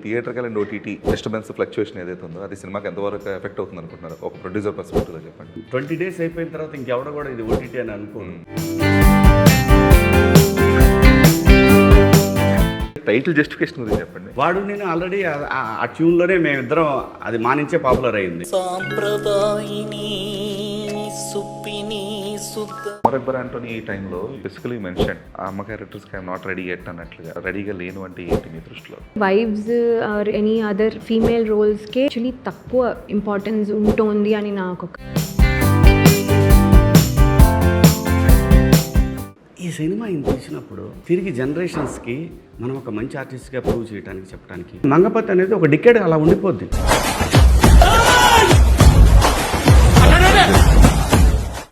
Theatrical and OTT disturbance fluctuation ఏదైతే ఉందో అది సినిమాకి ఎంతవరకు ఎఫెక్ట్ అవుతుంది అనుకుంటున్నారు ఒక ప్రొడ్యూసర్ పర్స్పెక్టివ్లో చెప్పండి. 20 days అయిపోయిన తర్వాత ఇంకెవడ కూడా ఇది ఓటీటీ అని అనుకోను. టైటిల్ జస్టిఫికేషన్ గురించి చెప్పండి. వాడు నేను ఆల్రెడీ ఆ ట్యూన్లోనే మేమిద్దరం అది మానించే పాపులర్ అయింది. అక్బర్ ఆంటోనీ ఈ టైంలో బేసికలీ మెన్షన్ ఆ అమ్మ characters I'm not ready at అన్నట్లుగా రెడీగా లేను అంటే ఏంటి మీ దృష్టిలో? Wives are any other female రోల్స్కి యాక్చువల్లీ తక్కువ ఇంపార్టెన్స్ ఉంటుంది అని నాకు. ఈ సినిమా ఇంత తీసినప్పుడు తిరిగి జనరేషన్స్కి మనం ఒక మంచి ఆర్టిస్ట్గా ప్రూవ్ చేయడానికి చెప్పడానికి మంగపతి అనేది ఒక డికేడ్ అలా ఉండిపోద్ది.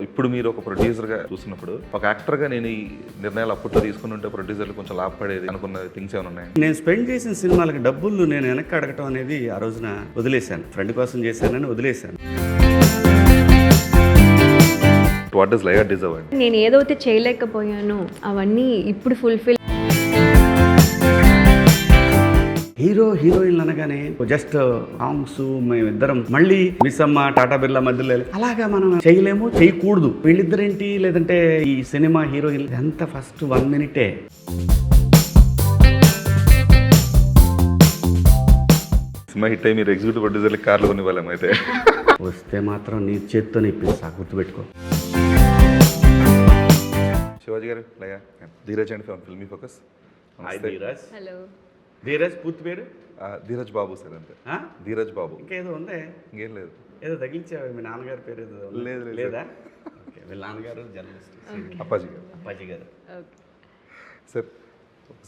ఇప్పుడు మీరు ఒక ప్రొడ్యూసర్గా చూసినప్పుడు ఒక యాక్టర్గా నేను ఈ నిర్ణయాలు అప్పట్లో తీసుకుని ఉంటే ప్రొడ్యూసర్లు కొంచెం లాభపడేది అనుకున్న థింగ్స్ ఏమైనా ఉన్నాయి? నేను స్పెండ్ చేసిన సినిమాలకి డబ్బులు నేను వెనక్కి అడగటం అనేది ఆ రోజున వదిలేశాను. ఫ్రెండ్ కోసం చేశానని వదిలేశాను. వాట్ డస్ లయా డిజర్వ్ అండి? నేను ఏదైతే చేయలేకపోయానో అవన్నీ ఇప్పుడు ఫుల్ఫిల్. హీరో హీరోయిన్లు అనగానే జస్ట్ సాంగ్స్ మేమిద్దరం మళ్ళీ మిస్సమ్మ టాటా బిర్లా మధ్యలో అలాగా మనం చేయలేము, చేయకూడదు. వీళ్ళిద్దరేంటి లేదంటే ఈ సినిమా హీరోయిన్ ఎంత ఫస్ట్ 1 minute సినిమా హిట్ అయ్యి మీరు ఎగ్జిక్యూటివ్ ప్రొడ్యూసర్లకి కార్లు కొనివ్వలేము అయితే. వస్తే మాత్రం నీ చేత్తో ఇప్పిస్తా, గుర్తుపెట్టుకో. శివాజీ గారు, Laya, Dheeraj and Filmy Focus. Hello. Dheeraj పూర్తి పేరు? ధీరజ్ బాబు సార్. అంతే, ధీరజ్ బాబు. ఇంకేదో ఉందే? ఇంకేం లేదు. ఏదో తగిలించావు మీ నాన్నగారి పేరు ఏదో? లేదు. లేదా? ఓకే, వీళ్ళ నాన్నగారు జర్నలిస్ట్ అప్పాజీ గారు. అప్పాజీ గారు సార్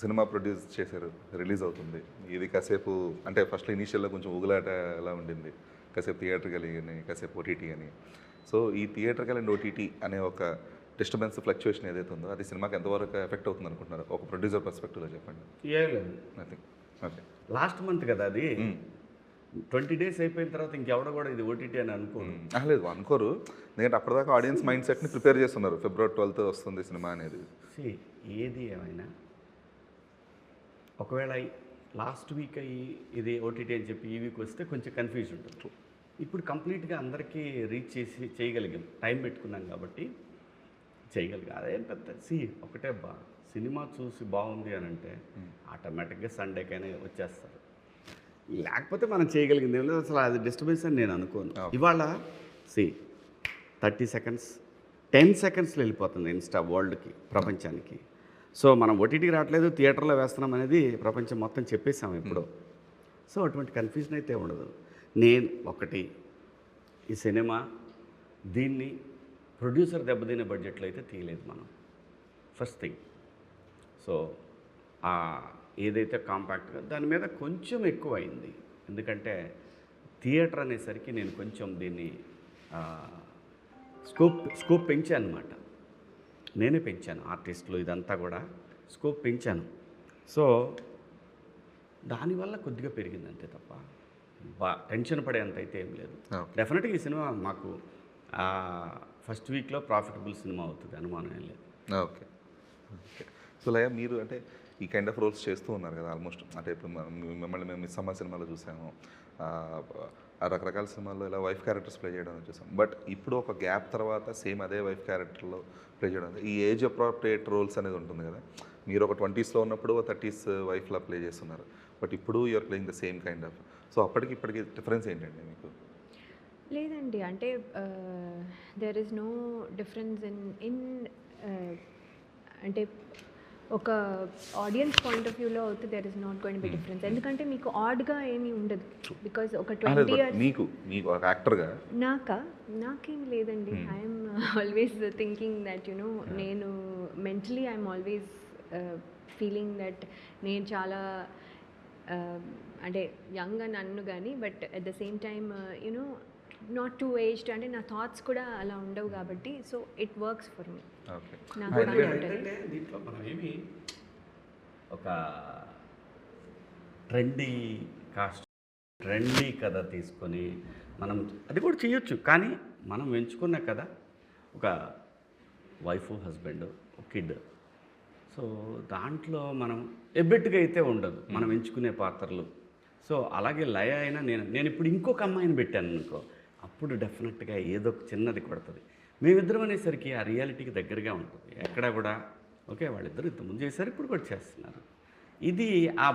సినిమా ప్రొడ్యూస్ చేశారు, రిలీజ్ అవుతుంది. ఇది కాసేపు అంటే ఫస్ట్ ఇనీషియల్లో కొంచెం ఊగులాట ఎలా ఉండింది, కాసేపు థియేటర్కల్ అని కాసేపు ఓటీటీ అని. సో ఈ థియేటర్కల్ అండ్ ఓటీటీ అనే ఒక డిస్టర్బెన్స్ ఫ్లక్చుయేషన్ ఏదైతే ఉందో అది సినిమాకి ఎంతవరకు ఎఫెక్ట్ అవుతుంది అనుకుంటున్నారు ఒక ప్రొడ్యూసర్ పర్స్పెక్టివ్లో చెప్పండి. ఏం లేదు, నథింగ్. ఓకే, లాస్ట్ మంత్ కదా అది. 20 days అయిపోయిన తర్వాత ఇంకెవడ కూడా ఇది ఓటీటీ అని అనుకోను. లేదు, అనుకోరు. ఎందుకంటే అప్పటిదాకా ఆడియన్స్ మైండ్ సెట్ని ప్రిపేర్ చేస్తున్నారు. February 12th వస్తుంది సినిమా అనేది. ఏది ఏమైనా ఒకవేళ లాస్ట్ వీక్ అయ్యి ఇది ఓటీటీ అని చెప్పి ఈ వీక్ వస్తే కొంచెం కన్ఫ్యూజ్ ఉంటుంది. ఇప్పుడు కంప్లీట్గా అందరికీ రీచ్ చేసి చేయగలిగాం, టైం పెట్టుకున్నాం కాబట్టి చేయగలిగాం. అదేం పెద్ద ఒకటే సినిమా చూసి బాగుంది అని అంటే ఆటోమేటిక్గా సండేకైనా వచ్చేస్తారు. లేకపోతే మనం చేయగలిగింది ఏం లేదు. అసలు అది డిస్టర్బెన్స్ అని నేను అనుకోను. ఇవాళ 30 seconds 10 secondsలో వెళ్ళిపోతుంది ఇన్స్టా వరల్డ్కి, ప్రపంచానికి. సో మనం ఓటీటీకి రావట్లేదు, థియేటర్లో వేస్తున్నాం అనేది ప్రపంచం మొత్తం చెప్పేసాం ఇప్పుడు. సో అటువంటి కన్ఫ్యూజన్ అయితే ఉండదు. నేను ఒకటి, ఈ సినిమా దీన్ని ప్రొడ్యూసర్ దెబ్బతినే బడ్జెట్లో అయితే తీయలేదు మనం, ఫస్ట్ థింగ్. సో ఏదైతే కాంపాక్ట్గా దాని మీద కొంచెం ఎక్కువ అయింది. ఎందుకంటే థియేటర్ అనేసరికి నేను కొంచెం దీన్ని స్కోప్ పెంచాను అనమాట. నేనే పెంచాను, ఆర్టిస్టులు ఇదంతా కూడా స్కోప్ పెంచాను. సో దానివల్ల కొద్దిగా పెరిగింది అంతే తప్ప టెన్షన్ పడేంత అయితే ఏం లేదు. డెఫినెట్గా ఈ సినిమా మాకు ఫస్ట్ వీక్లో ప్రాఫిటబుల్ సినిమా అవుతుంది, అనుమానం ఏం లేదు. ఓకే. సో లయ, మీరు అంటే ఈ కైండ్ ఆఫ్ రోల్స్ చేస్తూ ఉన్నారు కదా ఆల్మోస్ట్. అంటే ఇప్పుడు మిమ్మల్ని మేము మిస్సమ్మ సినిమాలో చూసాము, రకరకాల సినిమాల్లో ఇలా వైఫ్ క్యారెక్టర్స్ ప్లే చేయడం చూసాం. బట్ ఇప్పుడు ఒక గ్యాప్ తర్వాత సేమ్ అదే వైఫ్ క్యారెక్టర్లో ప్లే చేయడం, ఈ ఏజ్ అప్రోప్రియేట్ రోల్స్ అనేది ఉంటుంది కదా. మీరు ఒక 20sలో ఉన్నప్పుడు 30s వైఫ్లా ప్లే చేస్తున్నారు, బట్ ఇప్పుడు you're playing the same kind of. So అప్పటికి ఇప్పటికి డిఫరెన్స్ ఏంటండి మీకు? లేదండి, అంటే there is no difference in అంటే ఒక ఆడియన్స్ పాయింట్ ఆఫ్ వ్యూలో అయితే there is not going to be difference. ఎందుకంటే మీకు ఆడ్గా ఏమీ ఉండదు. బికాజ్ ఒక 20 years మీకు ఒక యాక్టర్గా నాకేం లేదండి. I'm always thinking that you know, నేను mentally I'm always feeling that నేను చాలా అంటే యంగ్ అని అన్ను కానీ, but at the same time you know not too aged, అంటే నా థాట్స్ కూడా అలా ఉండవు కాబట్టి. So it works for me. దీంట్లో మనం ఏమి ఒక ట్రెండీ కథ తీసుకొని మనం అది కూడా చేయొచ్చు. కానీ మనం ఎంచుకున్న కథ ఒక వైఫ్, హస్బెండ్, కిడ్. సో దాంట్లో మనం ఎబ్బెట్టుగా అయితే ఉండదు మనం ఎంచుకునే పాత్రలు. సో అలాగే లయ అయినా నేను ఇప్పుడు ఇంకొక అమ్మాయిని పెట్టాను అనుకో, అప్పుడు డెఫినెట్గా ఏదో ఒక చిన్నది కొడుతుంది. మేమిద్దరం అనేసరికి ఆ రియాలిటీకి దగ్గరగా ఉంటుంది. ఎక్కడా కూడా ఓకే వాళ్ళిద్దరు ఇంతకుముందు చేశారు, ఇప్పుడు కూడా చేస్తున్నారు. ఇది ఆ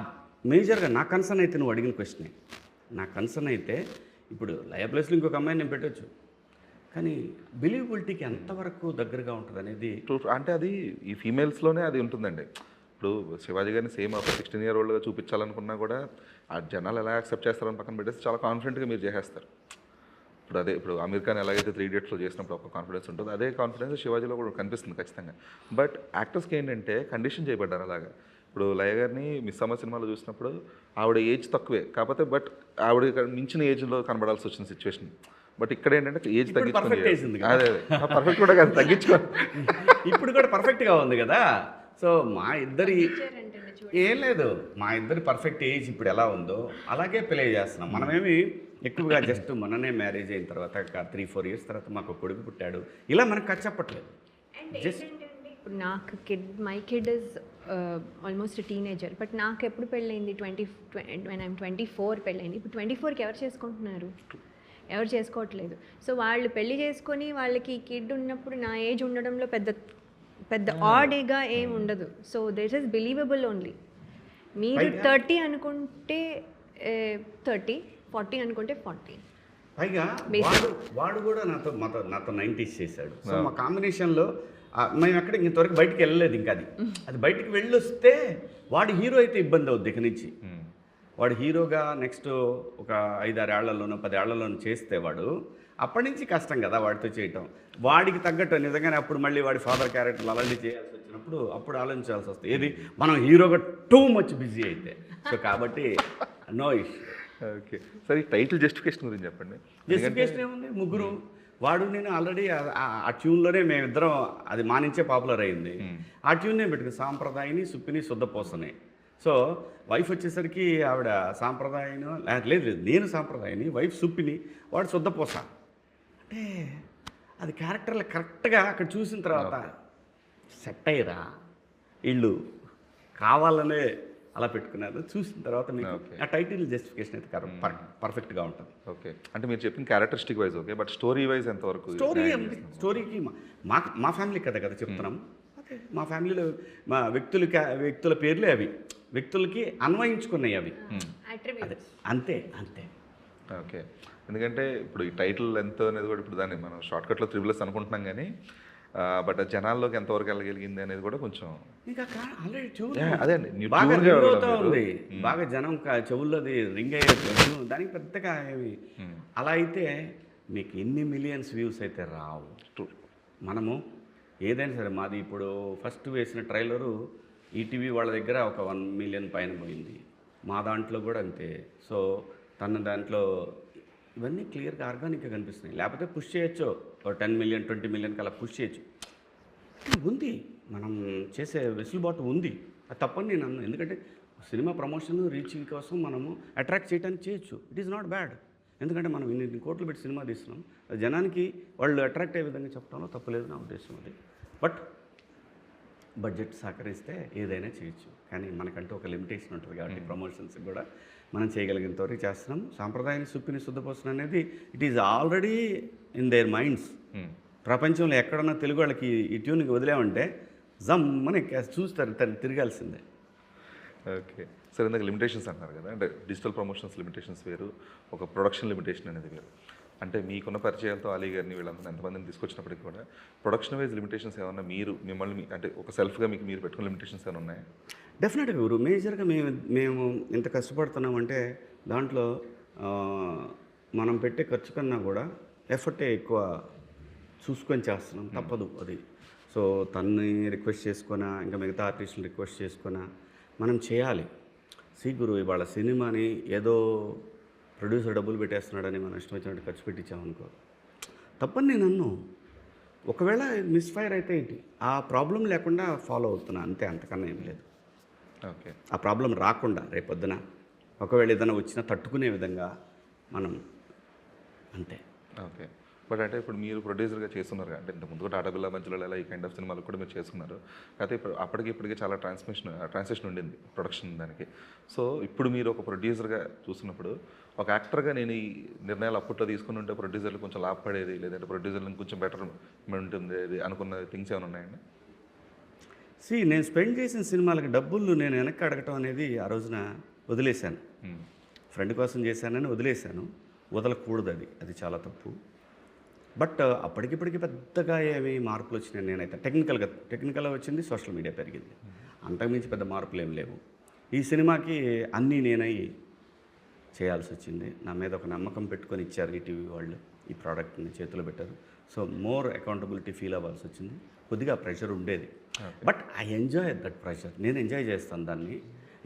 మేజర్గా నా కన్సర్న్ అయితే, నువ్వు అడిగిన క్వశ్చనే నా కన్సర్న్ అయితే, ఇప్పుడు లయ ప్లేస్లో ఇంకొక అమ్మాయిని నేను పెట్టచ్చు, కానీ బిలీవబిలిటీకి ఎంతవరకు దగ్గరగా ఉంటుంది అనేది. అంటే అది ఈ ఫీమేల్స్లోనే అది ఉంటుందండి. ఇప్పుడు శివాజీ గారిని సేమ్ ఒక 16 year oldగా చూపించాలనుకున్నా కూడా ఆ జనాలు ఎలా యాక్సెప్ట్ చేస్తారని పక్కన పెట్టేసి చాలా కాన్ఫిడెంట్గా మీరు చేసేస్తారు. ఇప్పుడు అమీర్ ఖాన్ ఎలాగైతే 3 Idiotsలో చేసినప్పుడు ఒక కాన్ఫిడెన్స్ ఉంటుందో, అదే కాన్ఫిడెన్స్ శివాజీలో కూడా కనిపిస్తుంది ఖచ్చితంగా. బట్ యాక్టర్స్కి ఏంటంటే కండిషన్ చేయబడ్డారు అలాగా. ఇప్పుడు లయ గారిని మిస్ అమ్మ సినిమాలో చూసినప్పుడు ఆవిడ ఏజ్ తక్కువే, కాకపోతే బట్ ఆవిడ మించిన ఏజ్లో కనబడాల్సి వచ్చిన సిచ్యువేషన్. బట్ ఇక్కడ ఏంటంటే ఏజ్ పర్ఫెక్ట్ ఏజ్ ఉంది తగ్గించుకోండి. అదే పర్ఫెక్ట్ కూడా కాదు, తగ్గించుకోండి. ఇప్పుడు కూడా పర్ఫెక్ట్గా ఉంది కదా. సో మా ఇద్దరి ఇచ్చారంటే ఏం లేదు, మా ఇద్దరి పర్ఫెక్ట్ ఏజ్ ఇప్పుడు ఎలా ఉందో అలాగే ప్లే చేస్తున్నాం. మనమేమి ఎక్కువగా జస్ట్ మొన్ననే మ్యారేజ్ అయిన తర్వాత 3-4 years తర్వాత మాకు కొడుకు పుట్టాడు, ఇలా మనకు ఖర్చు చెప్పట్లేదు. జస్ట్ ఇప్పుడు నాకు my kid is almost teenager, but నాకు ఎప్పుడు పెళ్ళైంది 24 పెళ్ళైంది. ఇప్పుడు 24కి ఎవరు చేసుకుంటున్నారు? ఎవరు చేసుకోవట్లేదు. సో వాళ్ళు పెళ్లి చేసుకొని వాళ్ళకి కిడ్ ఉన్నప్పుడు నా ఏజ్ ఉండడంలో పెద్ద ఆడ్గా ఏం ఉండదు. So this is believable only. మీరు 30 అనుకుంటే 30, 40 అనుకుంటే 40. పైగా వాడు కూడా నాతో 90s చేశాడు. సో మా కాంబినేషన్లో మేము ఎక్కడ ఇంతవరకు బయటికి వెళ్ళలేదు. ఇంకా అది బయటికి వెళ్ళొస్తే వాడు హీరో అయితే ఇబ్బంది అవుద్ది ఇక నుంచి. వాడు హీరోగా నెక్స్ట్ ఒక 5-6 ఏళ్లలోనో 10 ఏళ్లలోనో చేస్తే వాడు అప్పటి నుంచి కష్టం కదా వాడితో చేయటం. వాడికి తగ్గట్టు నిజంగానే అప్పుడు మళ్ళీ వాడి ఫాదర్ క్యారెక్టర్లు అలాంటి చేయాల్సి వచ్చినప్పుడు అప్పుడు ఆలోచించాల్సి వస్తుంది. ఏది మనం హీరోగా టూ మచ్ బిజీ అయితే. సో కాబట్టి నో ఇష్యూ. ఓకే సరే, ఈ టైటిల్ జస్టిఫికేషన్ గురించి చెప్పండి. జస్టిఫికేషన్ ఏముంది, ముగ్గురు వాడు నేను ఆల్రెడీ ఆ ట్యూన్లోనే మేమిద్దరం, అది మా నుంచే పాపులర్ అయింది. ఆ ట్యూన్నే పెట్టుకుని సాంప్రదాయని సుప్పిని శుద్ధపోసనే. సో వైఫ్ వచ్చేసరికి ఆవిడ సాంప్రదాయను లేదు నేను సాంప్రదాయని, వైఫ్ సుప్పిని, వాడు శుద్ధపోస. అంటే అది క్యారెక్టర్లు కరెక్ట్గా అక్కడ చూసిన తర్వాత సెట్ అయ్యరా వీళ్ళు కావాలనే అలా పెట్టుకున్నారు. చూసిన తర్వాత మీకు ఆ టైటిల్ జస్టిఫికేషన్ అయితే పర్ఫెక్ట్గా ఉంటుంది. ఓకే అంటే మీరు చెప్పిన characteristic wise okay, but story wise ఎంతవరకు? స్టోరీకి మా ఫ్యామిలీ కదా చెప్తున్నాం. అదే మా ఫ్యామిలీలో మా వ్యక్తుల పేర్లే అవి, వ్యక్తులకి అన్వయించుకున్నాయి అవి. అదే అంతే. ఓకే ఎందుకంటే ఇప్పుడు ఈ టైటిల్ ఎంత అనేది కూడా ఇప్పుడు దాన్ని మనం షార్ట్కట్లో 3S అనుకుంటున్నాం కానీ బట్ జనాల్లోకి ఎంతవరకు వెళ్ళగలిగింది అనేది కూడా కొంచెం అదే అండి ఉంది. బాగా జనం చెవుల్లోది రింగ్ అయ్యేది, దానికి పెద్దగా ఏమి అలా అయితే మీకు ఎన్ని మిలియన్స్ వ్యూస్ అయితే రావు. మనము ఏదైనా సరే, మాది ఇప్పుడు ఫస్ట్ వేసిన ట్రైలరు ఈటీవీ వాళ్ళ దగ్గర ఒక 1 million పైన పోయింది. మా దాంట్లో కూడా అంతే. సో తన దాంట్లో ఇవన్నీ క్లియర్గా ఆర్గానిక్గా కనిపిస్తున్నాయి. లేకపోతే పుష్ చేయొచ్చు, 10 million 20 million అలా పుష్ చేయొచ్చు. ఉంది, మనం చేసే వెసులుబాటు ఉంది. అది తప్పని నేను అన్నాను. ఎందుకంటే సినిమా ప్రమోషన్ రీచింగ్ కోసం మనము అట్రాక్ట్ చేయడానికి చేయొచ్చు. It is not bad. ఎందుకంటే మనం ఇన్ని కోట్లు పెట్టి సినిమా తీస్తున్నాం, జనానికి వాళ్ళు అట్రాక్ట్ అయ్యే విధంగా చెప్పడంలో తప్పలేదు నా ఉద్దేశం అది. బట్ బడ్జెట్ సహకరిస్తే ఏదైనా చేయొచ్చు, కానీ మనకంటూ ఒక లిమిటేషన్ ఉంటుంది కాబట్టి ప్రమోషన్స్ కూడా మనం చేయగలిగినంత వరకు చేస్తున్నాం. సాంప్రదాయాన్ని సుప్పిని శుద్ధపోసన అనేది it is already in there minds. ప్రపంచంలో ఎక్కడన్నా తెలుగు వాళ్ళకి ఈ ట్యూన్కి వదిలేమంటే జమ్మని చూస్తారు, తిరగాల్సిందే. ఓకే సరే, ఇందాక లిమిటేషన్స్ అంటున్నారు కదా, అంటే డిజిటల్ ప్రమోషన్స్ లిమిటేషన్స్ వేరు, ఒక ప్రొడక్షన్ లిమిటేషన్ అనేది వేరు. అంటే మీకున్న పరిచయాలతో అలీ గారిని వీళ్ళందరూ ఎంతమందిని తీసుకొచ్చినప్పటికీ కూడా ప్రొడక్షన్ వైజ్ లిమిటేషన్స్ ఏమన్నా మిమ్మల్ని అంటే ఒక సెల్ఫ్గా మీరు పెట్టుకున్న లిమిటేషన్స్ ఏమైనా ఉన్నాయా? డెఫినెట్గా గురు, మేజర్గా మేము ఇంత కష్టపడుతున్నామంటే దాంట్లో మనం పెట్టే ఖర్చు కన్నా కూడా ఎఫర్టే ఎక్కువ చూసుకొని చేస్తున్నాం, తప్పదు అది. సో తన్ని రిక్వెస్ట్ చేసుకున్నా, ఇంకా మిగతా ఆర్టిస్టులు రిక్వెస్ట్ చేసుకున్నా మనం చేయాలి. గురు, ఇవాళ సినిమాని ఏదో ప్రొడ్యూసర్ డబ్బులు పెట్టేస్తున్నాడని మనం ఇష్టం వచ్చినట్టు ఖర్చు పెట్టించామనుకో తప్పని నేను అన్ను. ఒకవేళ మిస్ఫైర్ అయితే ఏంటి, ఆ ప్రాబ్లం లేకుండా ఫాలో అవుతున్నా అంతే, అంతకన్నా ఏం లేదు. ఓకే, ఆ ప్రాబ్లం రాకుండా రేపొద్దున ఒకవేళ ఏదైనా వచ్చినా తట్టుకునే విధంగా మనం అంతే. ఓకే బట్ అంటే ఇప్పుడు మీరు ప్రొడ్యూసర్గా చేస్తున్నారు అంటే ఇంత ముందు టాటా బిర్లా మధ్యలో ఇలా ఈ కైండ్ ఆఫ్ సినిమాలు కూడా మీరు చేస్తున్నారు. అయితే ఇప్పుడు ఇప్పటికి చాలా ట్రాన్సాక్షన్ ఉండింది ప్రొడక్షన్ దానికి. సో ఇప్పుడు మీరు ఒక ప్రొడ్యూసర్గా చూస్తున్నప్పుడు ఒక యాక్టర్గా నేను ఈ నిర్ణయాలు అప్పట్లో తీసుకుని ఉంటే ప్రొడ్యూసర్లు కొంచెం లాభపడేది, లేదంటే ప్రొడ్యూసర్లు కొంచెం బెటర్ ఉంటుంది అనుకున్న థింగ్స్ ఏమైనా ఉన్నాయండి? నేను స్పెండ్ చేసిన సినిమాలకి డబ్బులు నేను వెనక్కి అడగటం అనేది ఆ రోజున వదిలేశాను. ఫ్రెండ్ కోసం చేశానని వదిలేశాను. వదలకూడదు, అది చాలా తప్పు. బట్ అప్పటికిప్పటికి పెద్దగా ఏమి మార్పులు వచ్చినాయి. నేనైతే టెక్నికల్గా వచ్చింది, సోషల్ మీడియా పెరిగింది, అంతకుమించి పెద్ద మార్పులు ఏం లేవు. ఈ సినిమాకి అన్నీ నేనై చేయాల్సి వచ్చింది. నా మీద ఒక నమ్మకం పెట్టుకొని ఇచ్చారు ఈటీవీ వాళ్ళు, ఈ ప్రోడక్ట్ని చేతిలో పెట్టారు. సో మోర్ అకౌంటబిలిటీ ఫీల్ అవ్వాల్సి వచ్చింది. కొద్దిగా ప్రెషర్ ఉండేది, but I enjoy that pressure. నేను ఎంజాయ్ చేస్తాను దాన్ని.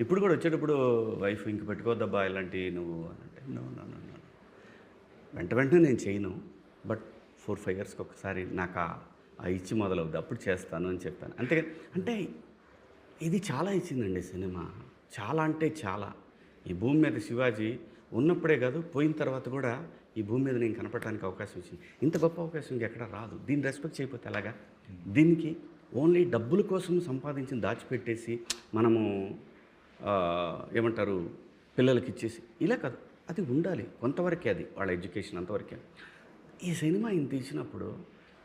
ఇప్పుడు కూడా వచ్చేటప్పుడు వైఫ్ ఇంక పెట్టుకోవద్దబ్బా ఇలాంటివి నువ్వు అంటే నో, వెంటనే నేను చేయను, బట్ 4-5 yearsకి ఒకసారి నాకు ఆ ఇచ్చి మొదలవుద్ది, అప్పుడు చేస్తాను అని చెప్పాను. అంటే ఇది చాలా ఇచ్చిందండి సినిమా, చాలా అంటే చాలా. ఈ భూమి మీద శివాజీ ఉన్నప్పుడే కాదు, పోయిన తర్వాత కూడా ఈ భూమి మీద నేను కనపడటానికి అవకాశం ఇచ్చింది. ఇంత గొప్ప అవకాశం ఇంకెక్కడ రాదు. దీన్ని రెస్పెక్ట్ చేయకపోతే ఎలాగా? దీనికి ఓన్లీ డబ్బుల కోసం సంపాదించి దాచిపెట్టేసి మనము ఏమంటారు పిల్లలకి ఇచ్చేసి ఇలా కాదు. అది ఉండాలి కొంతవరకే, అది వాళ్ళ ఎడ్యుకేషన్ అంతవరకే. ఈ సినిమా ఇంత ఇచ్చినప్పుడు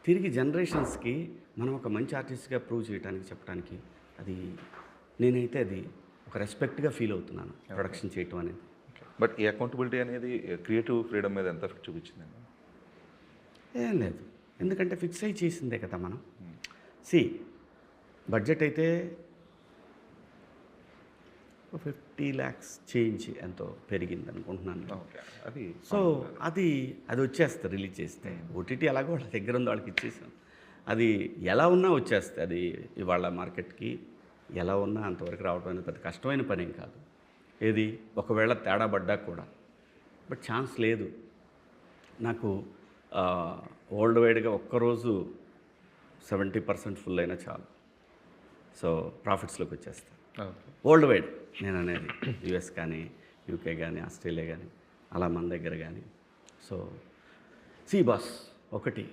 తిరిగి జనరేషన్స్కి మనం ఒక మంచి ఆర్టిస్ట్గా ప్రూవ్ చేయడానికి చెప్పడానికి నేనైతే అది ఒక రెస్పెక్ట్గా ఫీల్ అవుతున్నాను ప్రొడక్షన్ చేయటం అనేది. బట్ ఈ అకౌంటబిలిటీ అనేది క్రియేటివ్ ఫ్రీడమ్ మీద ఎంత ఎఫెక్ట్ చూపించిందండి? ఏం లేదు, ఎందుకంటే ఫిక్స్ అయ్యి చేసిందే కదా మనం. బడ్జెట్ అయితే 50 lakhs చేంజ్ ఎంతో పెరిగింది అనుకుంటున్నాను. సో అది వచ్చేస్తుంది రిలీజ్ చేస్తే. ఓటీటీ అలాగో వాళ్ళ దగ్గర ఉంది, వాళ్ళకి ఇచ్చేసాం. అది ఎలా ఉన్నా వచ్చేస్తుంది. అది ఇవాళ మార్కెట్కి ఎలా ఉన్నా అంతవరకు రావడం అనేది పెద్ద కష్టమైన పని ఏం కాదు. ఏది ఒకవేళ తేడా పడ్డా కూడా, బట్ ఛాన్స్ లేదు. నాకు వరల్డ్ వైడ్గా ఒక్కరోజు 70% ఫుల్ అయినా చాలు. సో ప్రాఫిట్స్లోకి వచ్చేస్తాను వరల్డ్ వైడ్. నేను అనేది యుఎస్ కానీ, యూకే కానీ, ఆస్ట్రేలియా కానీ, అలా మన దగ్గర కానీ. సో బాస్ ఒకటి,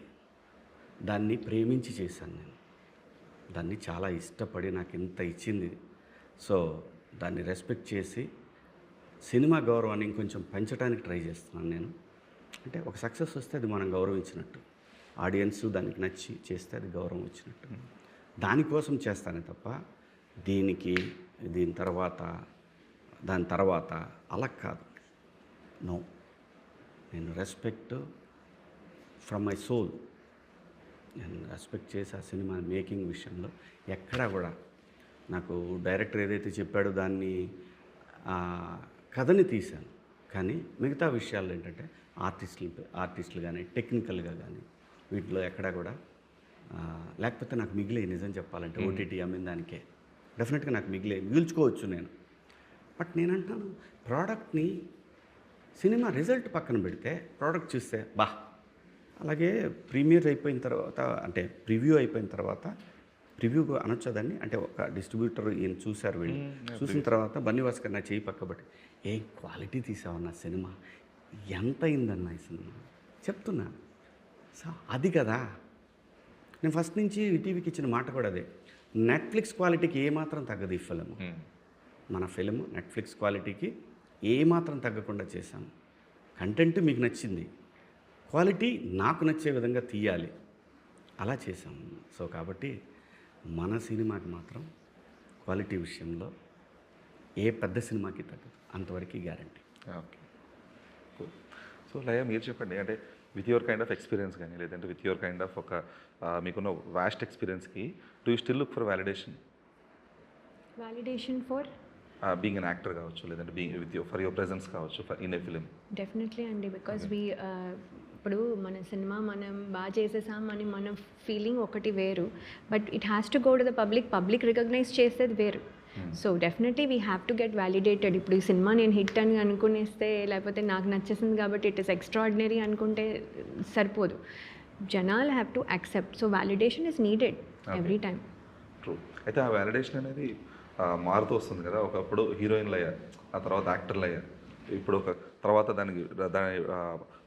దాన్ని ప్రేమించి చేశాను నేను. దాన్ని చాలా ఇష్టపడి నాకు ఇంత ఇచ్చింది. సో దాన్ని రెస్పెక్ట్ చేసి సినిమా గౌరవాన్ని ఇంకొంచెం పెంచడానికి ట్రై చేస్తున్నాను నేను. అంటే ఒక సక్సెస్ వస్తే అది మనం గౌరవించినట్టు, ఆడియన్స్ దానికి నచ్చి చేస్తే అది గౌరవం వచ్చినట్టు. దానికోసం చేస్తానే తప్ప దాని తర్వాత అలా కాదు. నో, నేను రెస్పెక్ట్ ఫ్రమ్ మై సోల్. నేను రెస్పెక్ట్ చేసి ఆ సినిమా మేకింగ్ విషయంలో ఎక్కడా కూడా నాకు డైరెక్టర్ ఏదైతే చెప్పాడో దాన్ని కథని తీశాను. కానీ మిగతా విషయాల్లో ఏంటంటే ఆర్టిస్టులు కానీ, టెక్నికల్గా కానీ, వీటిలో ఎక్కడా కూడా లేకపోతే నాకు మిగిలే, నిజం చెప్పాలంటే ఓటీటీ అమ్మిన దానికే డెఫినెట్గా నాకు మిగిల్చుకోవచ్చు నేను. బట్ నేను అంటాను, ప్రోడక్ట్ని సినిమా రిజల్ట్ పక్కన పెడితే ప్రోడక్ట్ చూస్తే అలాగే ప్రీమియర్ అయిపోయిన తర్వాత, అంటే ప్రివ్యూ అయిపోయిన తర్వాత, ప్రివ్యూ అనొచ్చు దాన్ని, అంటే ఒక డిస్ట్రిబ్యూటర్ ఈయన చూశారు, వీళ్ళు చూసిన తర్వాత బన్నీవాస్కర్ నా చేయి పక్కబట్టి, ఏ క్వాలిటీ తీసావన్న సినిమా, ఎంత అయిందన్న ఈ సినిమా చెప్తున్నా. సో అది కదా నేను ఫస్ట్ నుంచి ఈటీవీకి ఇచ్చిన మాట కూడా అదే. నెట్ఫ్లిక్స్ క్వాలిటీకి ఏమాత్రం తగ్గదు ఈ ఫిలిం. మన ఫిలిం నెట్ఫ్లిక్స్ క్వాలిటీకి ఏమాత్రం తగ్గకుండా చేశాము. కంటెంట్ మీకు నచ్చింది, క్వాలిటీ నాకు నచ్చే విధంగా తీయాలి, అలా చేశాము. సో కాబట్టి మన సినిమాకి మాత్రం క్వాలిటీ విషయంలో ఏ పెద్ద సినిమాకి తగ్గదు, అంతవరకు గ్యారంటీ. ఓకే, సో లయ మీరు చెప్పండి, అంటే with your kind of experience కానీ, లేదంటే విత్ యువర్ కైండ్ ఆఫ్ ఒక మీకున్న వాస్ట్ ఎక్స్పీరియన్స్కి do you still look for validation for being an actor కావచ్చు, లేదంటే ఫర్ యువర్ ప్రెజెన్స్ కావచ్చు ఇన్ ఏ ఫిలిం? డెఫినెట్లీ అండి, బికాజ్ ఇప్పుడు మన సినిమా మనం బాగా చేసేసామని మన ఫీలింగ్ ఒకటి వేరు, but it has to go to the public recognise చేసేది వేరు. So definitely we have to get validated. ఇప్పుడు ఈ సినిమా నేను హిట్ అని అనుకునేస్తే, లేకపోతే నాకు నచ్చేసింది కాబట్టి ఇట్ ఇస్ ఎక్స్ట్రాడినరీ అనుకుంటే సరిపోదు. జనాలు have to accept. So validation is needed every time. True. అయితే ఆ వ్యాలిడేషన్ అనేది మారుతూ వస్తుంది కదా. ఒకప్పుడు హీరోయిన్లు అయ్యారు, ఆ తర్వాత యాక్టర్లు అయ్యారు, ఇప్పుడు ఒక తర్వాత దాని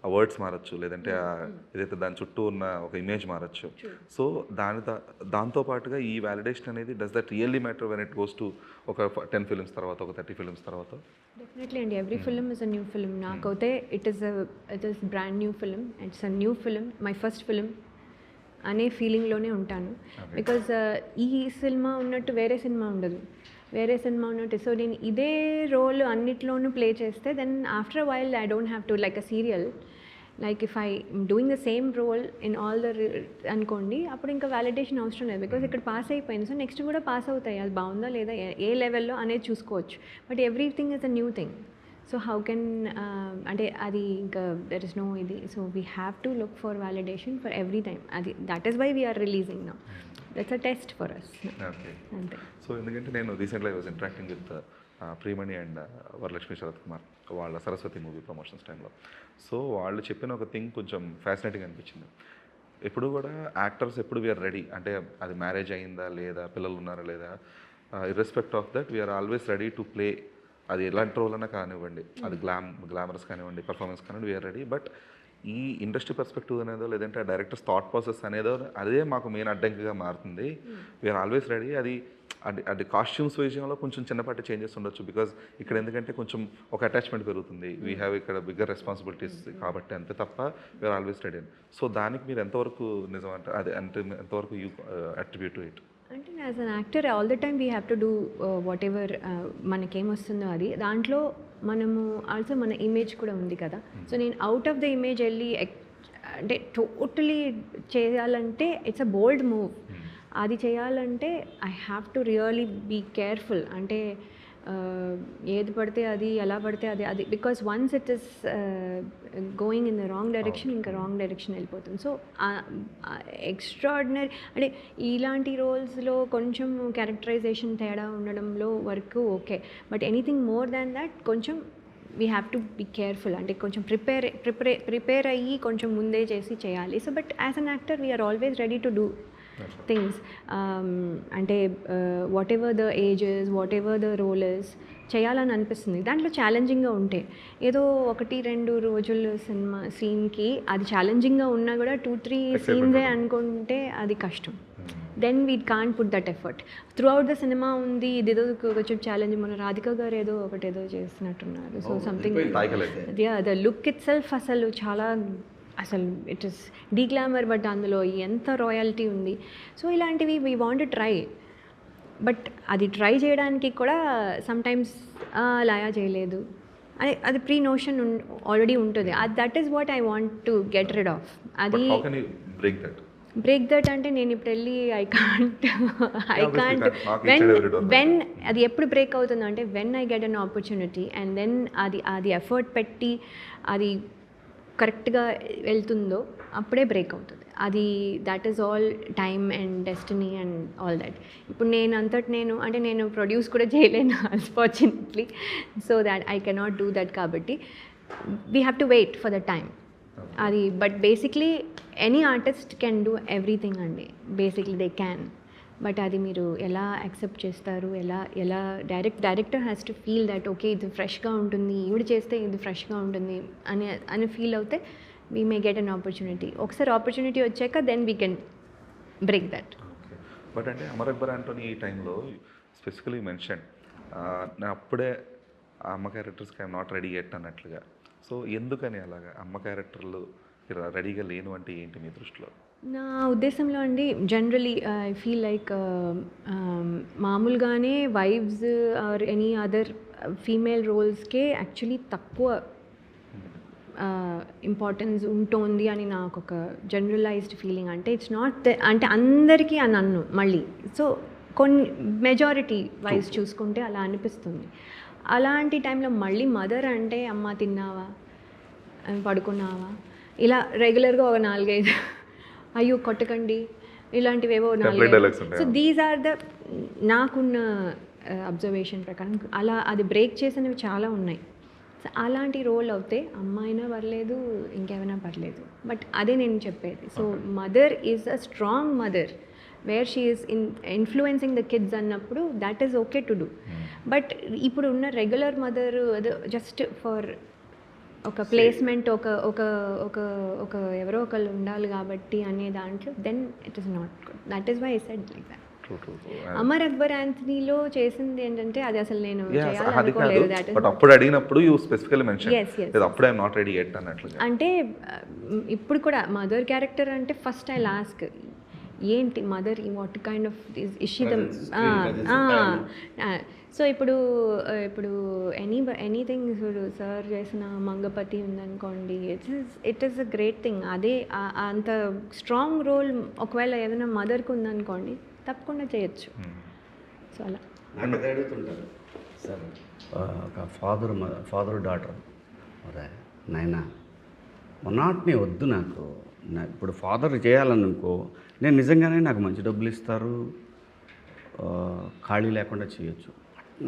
ఆ వర్డ్స్ మారచ్చు, లేదంటే ఏదైతే దాని చుట్టూ ఉన్న ఒక ఇమేజ్ మారచ్చు. సో దాంతో పాటుగా ఈ వ్యాలిడేషన్ అనేది does that really matter when it goes to ఒక 10 ఫిల్మ్స్ తర్వాత, ఒక 30 ఫిల్మ్స్ తర్వాత? డెఫినెట్లీ అండి, every film is a new film. నాకైతే it is brand new film, it's a new film, my first film అనే ఫీలింగ్లోనే ఉంటాను. బికాజ్ ఈ సినిమా ఉన్నట్టు వేరే సినిమా ఉండదు, వేరే సినిమా ఉన్నట్టు. సో నేను ఇదే రోల్ అన్నిట్లోనూ ప్లే చేస్తే then after a while I don't have to like a serial, like if I doing the same role in all the అనుకోండి, అప్పుడు ఇంకా వ్యాలిడేషన్ అవసరం లేదు. బికాజ్ ఇక్కడ పాస్ అయిపోయింది, సో నెక్స్ట్ కూడా పాస్ అవుతాయి, అది బాగుందా లేదా ఏ లెవెల్లో అనేది చూసుకోవచ్చు. But everything is a new thing. So how can అంటే అది ఇంకా దెర్ ఇస్ నో ఇది. So we have to look for validation for every time. అది that is why we're releasing now. That's a test for us. Okay. అంతే. So ఎందుకంటే నేను recently I was interacting with Priyamani and Varalakshmi Sarath Kumar వాళ్ళ Saraswathi movie promotions టైంలో. So వాళ్ళు చెప్పిన ఒక thing కొంచెం ఫ్యాసినేటింగ్ అనిపించింది. ఎప్పుడు కూడా యాక్టర్స్ ఎప్పుడు వీఆర్ రెడీ, అంటే అది మ్యారేజ్ అయిందా లేదా, పిల్లలు ఉన్నారా లేదా, irrespective of that we're always ready to play. అది ఎలాంటి రోల్ అయినా కానివ్వండి, అది గ్లామరస్ కానివ్వండి, పర్ఫార్మెన్స్ కానివ్వండి, వీఆర్ రెడీ. బట్ ఈ ఇండస్ట్రీ పర్స్పెక్టివ్ అనేదో, లేదంటే డైరెక్టర్స్ థాట్ ప్రాసెస్ అనేదో, అదే మాకు మెయిన్ అడ్డంకిగా మారుతుంది. We're always ready. అది కాస్ట్యూమ్స్ విషయంలో కొంచెం చిన్నపాటి చేంజెస్ ఉండొచ్చు, బికాజ్ ఇక్కడ ఎందుకంటే కొంచెం ఒక అటాచ్మెంట్ పెరుగుతుంది, వీ హ్యావ్ ఇక్కడ బిగ్గర్ రెస్పాన్సిబిలిటీస్ కాబట్టి, అంతే తప్ప వీఆర్ ఆల్వేస్ రెడీ. సో దానికి మీరు ఎంతవరకు నిజం అంటే అది అంటే ఎంతవరకు యూ అట్రిబ్యూట్ టు ఇట్? అంటే as an actor all the time we have to do whatever మనకేమొస్తుందో అది. దాంట్లో మనము ఆల్సో మన ఇమేజ్ కూడా ఉంది కదా. సో నేను అవుట్ ఆఫ్ ద ఇమేజ్ వెళ్ళి అంటే టోటలీ చేయాలంటే ఇట్స్ అ బోల్డ్ మూవ్. అది చేయాలంటే I have to really be careful. అంటే ఏది పడితే అది, ఎలా పడితే అది because once it is going in the wrong direction, ఇంకా రాంగ్ డైరెక్షన్ వెళ్ళిపోతుంది. సో ఎక్స్ట్రాడినరీ అంటే ఇలాంటి రోల్స్లో కొంచెం క్యారెక్టరైజేషన్ తేడా ఉండడంలో వరకు okay, but anything more than that కొంచెం we have to be careful. అంటే కొంచెం ప్రిపేర్ అయ్యి కొంచెం ముందే చేయాలి. So but as an actor we're always ready to do things. అంటే whatever the ages, whatever the role is, చేయాలని అనిపిస్తుంది. దాంట్లో ఛాలెంజింగ్గా ఉంటే ఏదో 1-2 రోజుల సినిమా సీన్కి అది ఛాలెంజింగ్గా ఉన్నా కూడా 2-3 సీన్సే అనుకుంటే అది కష్టం. Then we can't put that effort throughout the సినిమా. ఉంది ఇది ఏదో కొంచెం ఛాలెంజ్. మన రాధిక గారు ఏదో చేస్తున్నట్టున్నారు. So something the look itself అసలు చాలా ఇట్ ఇస్ డీగ్లామర్, బట్ అందులో ఎంత రాయల్టీ ఉంది. సో ఇలాంటివి we want to try, but అది ట్రై చేయడానికి కూడా సమ్టైమ్స్ లాయా చేయలేదు అది ప్రీ నోషన్ ఆల్రెడీ ఉంటుంది. That is what I want to get rid of. అది బ్రేక్ దట్ అంటే నేను ఇప్పుడు వెళ్ళి ఐ కాంట్ వెన్ అది ఎప్పుడు బ్రేక్ అవుతుంది అంటే when I get an opportunity and then అది ఎఫర్ట్ పెట్టి అది కరెక్ట్గా వెళ్తుందో అప్పుడే బ్రేక్ అవుతుంది. అది that is all time and destiny and all that. ఇప్పుడు నేను ప్రొడ్యూస్ కూడా చేయలేను unfortunately. So that I cannot do that. కాబట్టి we have to wait for the time. అది but basically any artist can do everything అండి. Basically they can. But అది మీరు ఎలా యాక్సెప్ట్ చేస్తారు, ఎలా director has to feel that okay ఇది ఫ్రెష్గా ఉంటుంది, ఈవిడ చేస్తే ఇది ఫ్రెష్గా ఉంటుంది అని ఫీల్ అవుతే we may get an opportunity. ఒకసారి ఆపర్చునిటీ వచ్చాక then we can break that. But అంటే అమర్ అక్బర్ ఆంటోనీ ఈ టైంలో స్పెసిఫికలీ మెన్షన్ నేను అప్పుడే అమ్మ క్యారెక్టర్స్కి ఐఎమ్ నాట్ రెడీ ఎట్ అన్నట్లుగా. సో ఎందుకని అలాగా అమ్మ క్యారెక్టర్లు రెడీగా లేను అంటే ఏంటి మీ దృష్టిలో? నా ఉద్దేశంలో అండి జనరలీ ఐ ఫీల్ లైక్ మామూలుగానే wives are any other female రోల్స్కే యాక్చువల్లీ తక్కువ ఇంపార్టెన్స్ ఉంటుంది అని నాకు ఒక జనరలైజ్డ్ ఫీలింగ్. అంటే ఇట్స్ నాట్ అంటే అందరికీ అని అన్ను మళ్ళీ. సో కొన్ని మెజారిటీ వైజ్ చూసుకుంటే అలా అనిపిస్తుంది. అలాంటి టైంలో మళ్ళీ మదర్ అంటే అమ్మ తిన్నావా, పడుకున్నావా, ఇలా రెగ్యులర్గా ఒక 4-5 అయ్యో కొట్టకండి ఇలాంటివేవో 4. సో దీస్ ఆర్ ద నాకున్న అబ్జర్వేషన్ ప్రకారం అలా అది బ్రేక్ చేసినవి చాలా ఉన్నాయి. సో అలాంటి రోల్ అవుతే అమ్మాయినా పర్లేదు, ఇంకేమైనా పర్లేదు. బట్ అదే నేను చెప్పేది. So mother is a strong mother where she is influencing the kids అన్నప్పుడు that is okay to do. But ఇప్పుడు ఉన్న రెగ్యులర్ మదర్ జస్ట్ ఫర్ ఒక ప్లేస్మెంట్ ఒక ఒక ఒక ఒక ఎవరో ఒకళ్ళు ఉండాలి కాబట్టి అనే దాంట్లో then it is not good. That is why I said like that. Amar Akbar యాంథనీలో చేసింది ఏంటంటే అది అసలు నేను అది కాదు, చేయాలనుకోలేదు. దట్ బట్ అప్పుడు అడిగినప్పుడు you specifically mention Yes, yes. అప్పుడు ఐఎమ్ నాట్ రెడీ ఎట్ అన్నట్లుగా. అంటే ఇప్పుడు కూడా మదర్ క్యారెక్టర్ అంటే ఫస్ట్ ఐ లాస్క్ ఏంటి mother what kind of is she the. So ఇప్పుడు ఇప్పుడు ఎనీథింగ్ ఇప్పుడు సార్ చేసిన మంగపతి ఉందనుకోండి, it is a great thing. అదే అంత స్ట్రాంగ్ రోల్ ఒకవేళ ఏదైనా మదర్కి ఉందనుకోండి తప్పకుండా చేయొచ్చు. సో అలా నాకు అది అడుగుతుంటారు సార్, ఒక ఫాదర్ డాటర్ అరే నాయనా మొన్నటిని వద్దు నాకు, ఇప్పుడు ఫాదర్ చేయాలనుకో నేను నిజంగానే నాకు మంచి డబ్బులు ఇస్తారు, ఖాళీ లేకుండా చేయొచ్చు.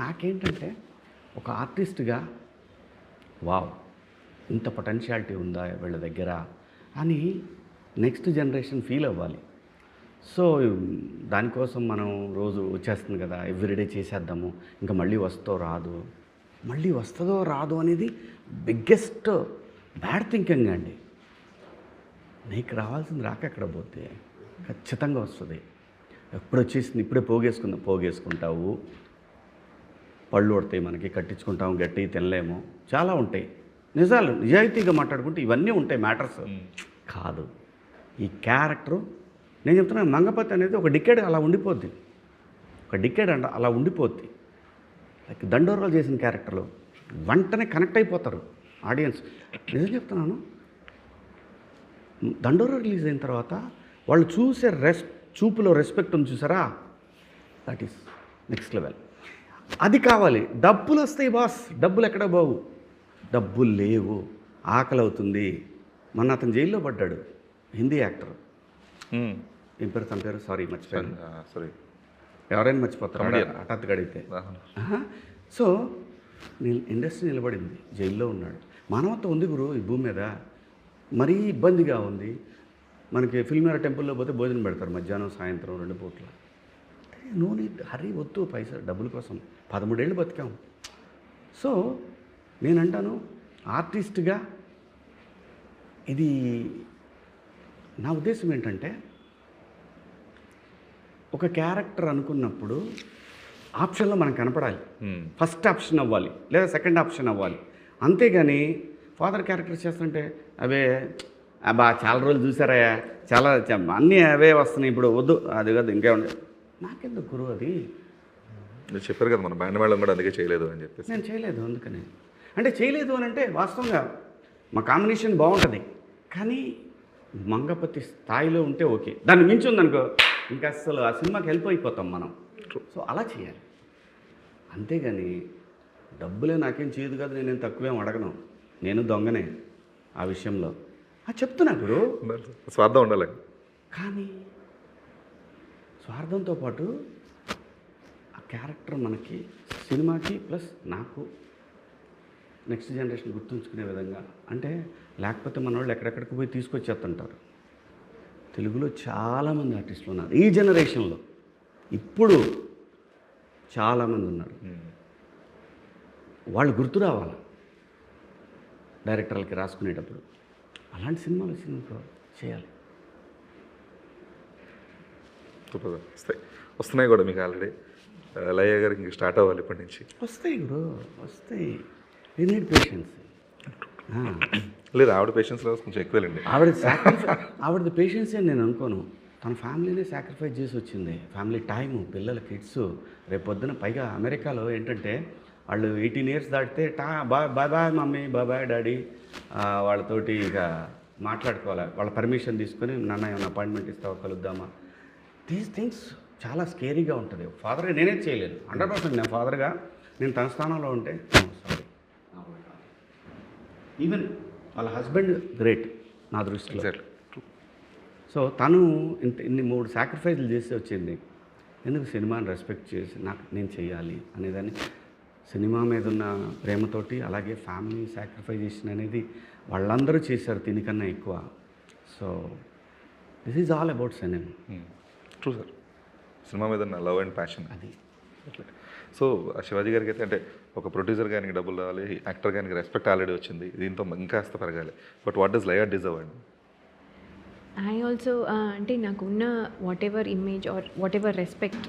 నాకేంటంటే ఒక ఆర్టిస్ట్గా వావ్ ఇంత పొటెన్షియాలిటీ ఉందా వీళ్ళ దగ్గర అని నెక్స్ట్ జనరేషన్ ఫీల్ అవ్వాలి. సో దానికోసం మనం రోజు వచ్చేస్తుంది కదా ఎవ్రీడే చేసేద్దాము, ఇంకా మళ్ళీ వస్తుందో రాదు అనేది బిగ్గెస్ట్ బ్యాడ్ థింకింగ్ అండి. నీకు రావాల్సింది రాక ఎక్కడ పోతే ఖచ్చితంగా వస్తుంది. ఎప్పుడు వచ్చేసింది ఇప్పుడే పోగేసుకుంటావు, పళ్ళు పడతాయి మనకి, కట్టించుకుంటాము, గట్టి తినలేము, చాలా ఉంటాయి. నిజాయితీగా మాట్లాడుకుంటే ఇవన్నీ ఉంటాయి మ్యాటర్స్. కాదు ఈ క్యారెక్టరు నేను చెప్తున్నా, మంగపతి అనేది ఒక డికేడ్ అలా ఉండిపోద్ది, అలా ఉండిపోద్ది. లైక్ దండోరాలు చేసిన క్యారెక్టర్లు వెంటనే కనెక్ట్ అయిపోతారు ఆడియన్స్. నిజం చెప్తున్నాను, దండోరా రిలీజ్ అయిన తర్వాత వాళ్ళు చూసే చూపులో రెస్పెక్ట్ ఉంది చూసారా, దట్ ఈస్ నెక్స్ట్ లెవెల్. అది కావాలి. డబ్బులు వస్తాయి బాస్, డబ్బులు ఎక్కడ బావు, డబ్బులు లేవు, ఆకలి అవుతుంది. మొన్న అతను జైల్లో పడ్డాడు, హిందీ యాక్టర్. ఏం పేరు తన పేరు, సారీ మర్చిపోయాను. సారీ, ఎవరైనా మర్చిపోతారు హఠాత్తుగా అడిగితే. సో ఇండస్ట్రీ నిలబడింది, జైల్లో ఉన్నాడు. మానవత్వం ఉంది గురు ఈ భూమి మీద. మరీ ఇబ్బందిగా ఉంది. మనకి ఫిల్మేరా టెంపుల్లో పోతే భోజనం పెడతారు మధ్యాహ్నం సాయంత్రం 2 పూట్ల. నూనె హరి వద్దు పైసా డబ్బుల కోసం 13 ఏళ్ళు బతికాం. సో నేనంటాను ఆర్టిస్ట్గా ఇది నా ఉద్దేశం ఏంటంటే, ఒక క్యారెక్టర్ అనుకున్నప్పుడు ఆప్షన్లో మనం కనపడాలి. ఫస్ట్ ఆప్షన్ అవ్వాలి లేదా సెకండ్ ఆప్షన్ అవ్వాలి. అంతేగాని ఫాదర్ క్యారెక్టర్ చేస్తుంటే అవే అబ్బా చాలా రోజులు చూసారా, చాలా అన్నీ అవే వస్తున్నాయి, ఇప్పుడు వద్దు అది కాదు ఇంకే ఉండే, నాకెందుకు గురువు అది. మీరు చెప్పారు కదా మన బ్యాండ్ మేళం కూడా అందుకే చేయలేదు అని చెప్పేసి. నేను చేయలేదు అందుకని. అంటే చేయలేదు అని అంటే వాస్తవంగా మా కాంబినేషన్ బాగుంటుంది, కానీ మంగపతి స్థాయిలో ఉంటే ఓకే. దాన్ని మించి ఉందనుకో ఇంకా అసలు ఆ సినిమాకి హెల్ప్ అయిపోతాం మనం. సో అలా చేయాలి. అంతేగాని డబ్బులే నాకేం చేయదు కదా, నేనేం తక్కువేం అడగను, నేను దొంగనే ఆ విషయంలో. చెప్తున్నా గురు, స్వార్థం ఉండాలి. కానీ స్వార్థంతో పాటు ఆ క్యారెక్టర్ మనకి సినిమాకి ప్లస్ నాకు నెక్స్ట్ జనరేషన్ గుర్తుంచుకునే విధంగా. అంటే లేకపోతే మన వాళ్ళు ఎక్కడెక్కడికి పోయి తీసుకొచ్చేస్తుంటారు. తెలుగులో చాలామంది ఆర్టిస్టులు ఉన్నారు ఈ జనరేషన్లో, ఇప్పుడు చాలామంది ఉన్నారు. వాళ్ళు గుర్తు రావాలి డైరెక్టర్లకి రాసుకునేటప్పుడు. అలాంటి సినిమాలు వచ్చినాక చేయాలి. వస్తున్నాయి కూడా మీకు ఆల్రెడీ. లయ గారికి ఇంక స్టార్ట్ అవ్వాలి ఇప్పటి నుంచి. వస్తాయి బ్రో, వస్తాయి. You need patience. లేదు ఆవిడ పేషెన్స్ లెవెల్స్ కొంచెం ఎక్కువేలండి. ఆవిడది పేషెన్స్ అని నేను అనుకోను. తన ఫ్యామిలీనే సాక్రిఫైస్ చేసి వచ్చింది. ఫ్యామిలీ టైము, పిల్లల కిడ్స్, రేపు పొద్దున పైగా అమెరికాలో ఏంటంటే వాళ్ళు 18 years దాటితే bye bye mummy, bye daddy, వాళ్ళతోటి ఇక మాట్లాడుకోవాలి. వాళ్ళ పర్మిషన్ తీసుకొని నాన్న ఏమైనా అపాయింట్మెంట్ ఇస్తావా, కలుద్దామా. దీస్ థింగ్స్ చాలా స్కేరీగా ఉంటుంది. ఫాదర్గా నేనే చేయలేదు 100%. నేను ఫాదర్గా నేను తన స్థానంలో ఉంటే సారీ. ఈవెన్ వాళ్ళ హస్బెండ్ గ్రేట్ నా దృష్టిలో. సో తను ఇన్ని 3 సాక్రిఫైజులు చేసి వచ్చింది. ఎందుకు సినిమాని రెస్పెక్ట్ చేసి నేను చేయాలి అనేదాన్ని, సినిమా మీద ఉన్న ప్రేమతోటి, అలాగే ఫ్యామిలీ సాక్రిఫైజేషన్ అనేది వాళ్ళందరూ చేశారు దీనికన్నా ఎక్కువ. So this is all about cinema. True sir. Cinema మీద ఉన్న లవ్ అండ్ ప్యాషన్ అది సో శివాజీ గారికి అయితే అంటే ఒక ప్రొడ్యూసర్ గారికి డబ్బులు రావాలి, యాక్టర్ గారికి రెస్పెక్ట్ ఆల్రెడీ వచ్చింది, దీంతో ఇంకాస్త పెరగాలి. But what does Laya deserve అండి? ఐ ఆల్సో అంటే నాకున్న what ever image are what ever respect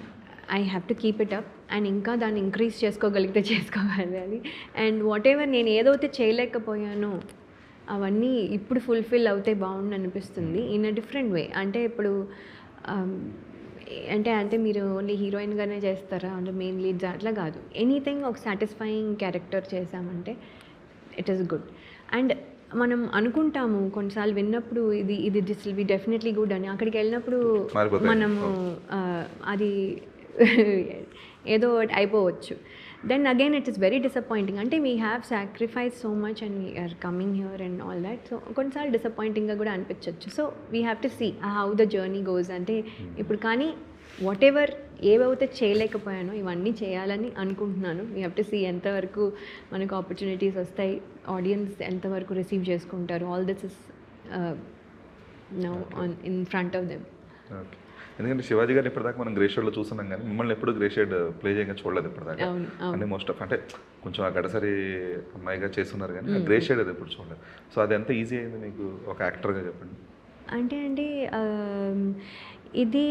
I have to keep it up and ఇంకా దాన్ని ఇంక్రీజ్ చేసుకోగలిగితే చేసుకోగలగాలి. అండ్ వాట్ ఎవర్ నేను ఏదైతే చేయలేకపోయానో అవన్నీ ఇప్పుడు ఫుల్ఫిల్ అవుతే బాగుండు అనిపిస్తుంది ఇన్ అ డిఫరెంట్ వే. అంటే ఇప్పుడు అంటే మీరు ఓన్లీ హీరోయిన్గానే చేస్తారా అంటే మెయిన్ లీడ్స్ అట్లా కాదు, ఎనీథింగ్ ఒక సాటిస్ఫైయింగ్ క్యారెక్టర్ చేసామంటే ఇట్ ఈస్ గుడ్. అండ్ మనం అనుకుంటాము కొన్నిసార్లు విన్నప్పుడు ఇది this will be definitely good అని, అక్కడికి వెళ్ళినప్పుడు మనము అది ఏదో ఒకటి అయిపోవచ్చు. Then again it is very disappointing. అంటే we have sacrifice so much and we're coming here and all that. So కొన్నిసార్లు డిసప్పాయింటింగ్గా కూడా అనిపించవచ్చు. So we have to see how the journey goes. అంటే ఇప్పుడు కానీ వాట్ ఎవర్ ఏవైతే చేయలేకపోయానో ఇవన్నీ చేయాలని అనుకుంటున్నాను. వీ హ్యావ్ టు సీ ఎంతవరకు మనకు ఆపర్చునిటీస్ వస్తాయి, ఆడియన్స్ ఎంతవరకు రిసీవ్ చేసుకుంటారు. All this is now on in front of them. Okay. ఎందుకంటే శివాజీ గారిని ఇప్పటిదాకా మనం గ్రే షేడ్లో చూస్తున్నాం, కానీ మిమ్మల్ని ఎప్పుడు గ్రే షేడ్ ప్లే చేయగా చూడలేదు ఇప్పటిదాకా. అంటే మోస్ట్ ఆఫ్ అంటే కొంచెం ఆ గడసరి అమ్మాయిగా చేస్తున్నారు, కానీ గ్రే షేడ్ అది ఎప్పుడు చూడలేదు. సో అది ఎంత ఈజీ అయింది మీకు ఒక యాక్టర్గా చెప్పండి? అంటే ఇది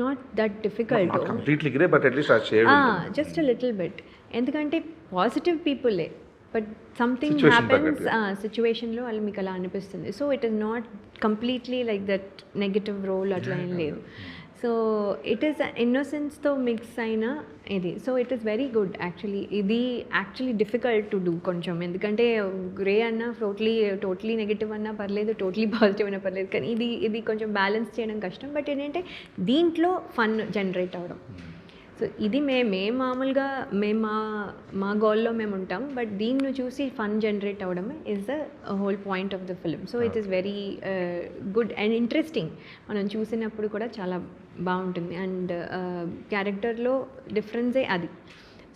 not that difficult, completely grey, but at least ఆ shade just a little bit. ఎందుకంటే పాజిటివ్ పీపులే, బట్ సంథింగ్ Situation హ్యాపెన్స్ సిచ్యువేషన్లో వాళ్ళు మీకు అలా అనిపిస్తుంది. So it is not completely like that negative role అట్లా ఏం లేదు. సో ఇట్ ఈస్ ఇన్నోసెన్స్తో మిక్స్ అయిన ఇది. So it is very good actually. ఇది యాక్చువల్లీ డిఫికల్ట్ టు డూ కొంచెం, ఎందుకంటే గ్రే అన్నా టోటలీ నెగిటివ్ అన్నా పర్లేదు, టోటలీ పాజిటివ్ అన్నా పర్లేదు, కానీ ఇది కొంచెం బ్యాలెన్స్ చేయడం కష్టం. బట్ ఏంటంటే దీంట్లో ఫన్ జనరేట్ అవ్వడం. సో ఇది మామూలుగా మా గోల్లో మేము ఉంటాం, బట్ దీన్ని చూసి ఫన్ జనరేట్ అవ్వడమే is the whole point of the film. So it is very good and interesting. మనం చూసినప్పుడు కూడా చాలా బాగుంటుంది. అండ్ క్యారెక్టర్లో డిఫరెన్సే అది.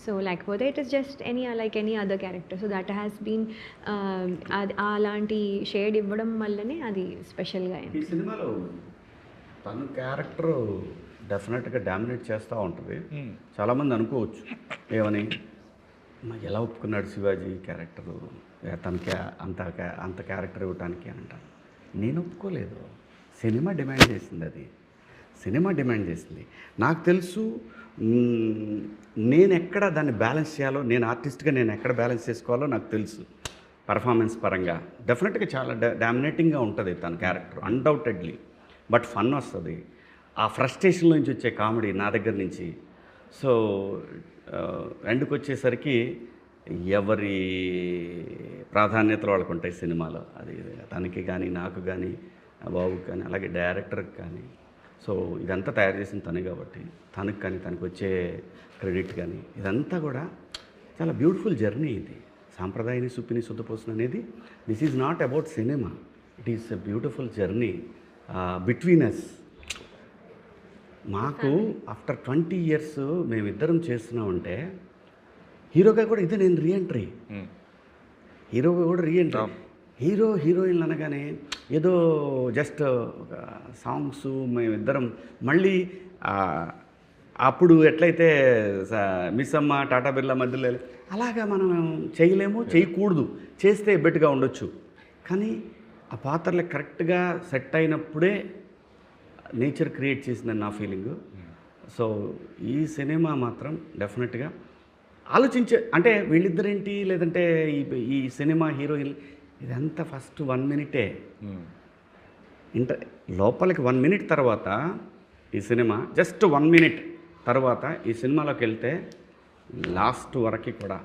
సో లేకపోతే it is just any other character. So that has been అలాంటి షేడ్ ఇవ్వడం వల్లనే అది స్పెషల్గా అయింది. ఈ సినిమాలో తన క్యారెక్టర్ డెఫినెట్గా డామినేట్ చేస్తూ ఉంటుంది. చాలామంది అనుకోవచ్చు ఏమని, ఎలా ఒప్పుకున్నాడు శివాజీ క్యారెక్టరు తనకి అంత క్యారెక్టర్ ఇవ్వటానికి అని అంటాను. నేను ఒప్పుకోలేదు, సినిమా డిమాండ్ చేసింది. అది సినిమా డిమాండ్ చేసింది. నాకు తెలుసు నేను ఎక్కడ దాన్ని బ్యాలెన్స్ చేయాలో, నేను ఆర్టిస్ట్గా నేను ఎక్కడ బ్యాలెన్స్ చేసుకోవాలో నాకు తెలుసు. పర్ఫార్మెన్స్ పరంగా డెఫినెట్గా చాలా డామినేటింగ్గా ఉంటుంది తన క్యారెక్టర్ అన్డౌటెడ్లీ. బట్ ఫన్ వస్తుంది, ఆ ఫ్రస్ట్రేషన్ నుంచి వచ్చే కామెడీ నా దగ్గర నుంచి. సో ఎండ్కి వచ్చేసరికి ఎవరి ప్రాధాన్యతలు వాళ్ళకు ఉంటాయి సినిమాలో. అది తనకి కానీ నాకు కానీ బాబుకి కానీ అలాగే డైరెక్టర్కి కానీ. సో ఇదంతా తయారు చేసిన తనే కాబట్టి తనకు కానీ తనకు వచ్చే క్రెడిట్ కానీ ఇదంతా కూడా చాలా బ్యూటిఫుల్ జర్నీ. ఇది సాంప్రదాయాన్ని సుప్పిని శుద్ధపోసిన అనేది this is not about cinema, it is a beautiful journey between us. మాకు ఆఫ్టర్ 20 years మేమిద్దరం చేస్తున్నామంటే హీరోగా కూడా ఇదే నేను రీఎంట్రీ. హీరోగా కూడా రీఎంట్రీ. హీరోయిన్లు అనగానే ఏదో జస్ట్ సాంగ్స్ మేమిద్దరం మళ్ళీ అప్పుడు ఎట్లయితే మిస్ అమ్మ టాటా బిర్లా మధ్యలో అలాగా మనం చేయలేము, చేయకూడదు. చేస్తే బెట్గా ఉండొచ్చు, కానీ ఆ పాత్రలు కరెక్ట్గా సెట్ అయినప్పుడే నేచర్ క్రియేట్ చేసిందని నా ఫీలింగు. సో ఈ సినిమా మాత్రం డెఫినెట్గా అంటే వీళ్ళిద్దరేంటి లేదంటే ఈ సినిమా హీరోయిన్ ఇదంతా ఫస్ట్ 1 minute లోపలికి 1 minute తర్వాత ఈ సినిమా జస్ట్ 1 minute తర్వాత ఈ సినిమాలోకి వెళ్తే లాస్ట్ వరకు కూడా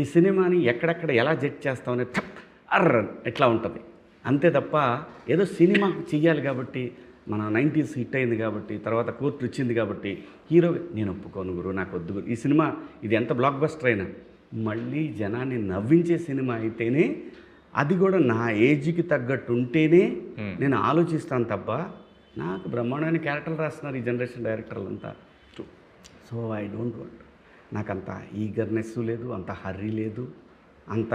ఈ సినిమాని ఎక్కడెక్కడ ఎలా జడ్జ్ చేస్తామని ఎట్లా ఉంటుంది అంతే తప్ప ఏదో సినిమా చెయ్యాలి కాబట్టి మన 90s హిట్ అయింది కాబట్టి తర్వాత కోర్టు ఇచ్చింది కాబట్టి హీరో నేను ఒప్పుకోను గురు, నాకు వద్దు గురు. ఈ సినిమా ఇది ఎంత బ్లాక్ బస్టర్ అయినా మళ్ళీ జనాన్ని నవ్వించే సినిమా అయితేనే, అది కూడా నా ఏజ్కి తగ్గట్టు ఉంటేనే నేను ఆలోచిస్తాను తప్ప నాకు బ్రహ్మాండమైన క్యారెక్టర్లు రాస్తున్నారు ఈ జనరేషన్ డైరెక్టర్లు అంతా. సో ఐ డోంట్ వాంట్, నాకు అంత ఈగర్నెస్ లేదు, అంత హర్రీ లేదు, అంత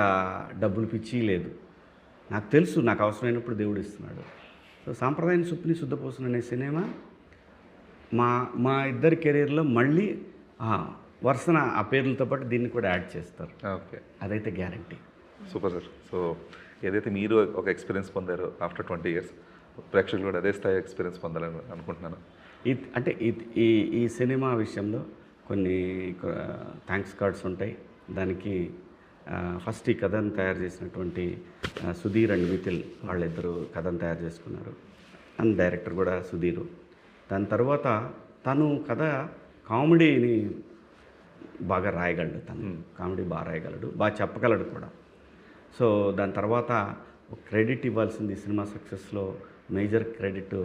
డబ్బులు పిచ్చి లేదు. నాకు తెలుసు నాకు అవసరమైనప్పుడు దేవుడు ఇస్తున్నాడు. సో సాంప్రదాయాన్ని సుప్పిని శుద్ధపోసిన అనే సినిమా మా మా ఇద్దరి కెరీర్లో మళ్ళీ వరుసన ఆ పేర్లతో పాటు దీన్ని కూడా యాడ్ చేస్తారు. ఓకే, అదైతే గ్యారంటీ. Super sir. సో ఏదైతే మీరు ఒక ఎక్స్పీరియన్స్ పొందారో ఆఫ్టర్ 20 years, ప్రేక్షకులు కూడా అదే స్థాయి ఎక్స్పీరియన్స్ పొందాలని అనుకుంటున్నాను. అంటే ఈ ఈ సినిమా విషయంలో కొన్ని థ్యాంక్స్ కార్డ్స్ ఉంటాయి. దానికి ఫస్ట్ ఈ కథను తయారు చేసినటువంటి సుధీర్ అండ్ మిథిల్ వాళ్ళిద్దరూ కథను తయారు చేసుకున్నారు. అండ్ డైరెక్టర్ కూడా సుధీరు. దాని తర్వాత తను కథ కామెడీని బాగా రాయగలడు. తను కామెడీ బాగా రాయగలడు, బాగా చెప్పగలడు కూడా. సో దాని తర్వాత క్రెడిట్ ఇవ్వాల్సింది సినిమా సక్సెస్లో మేజర్ క్రెడిట్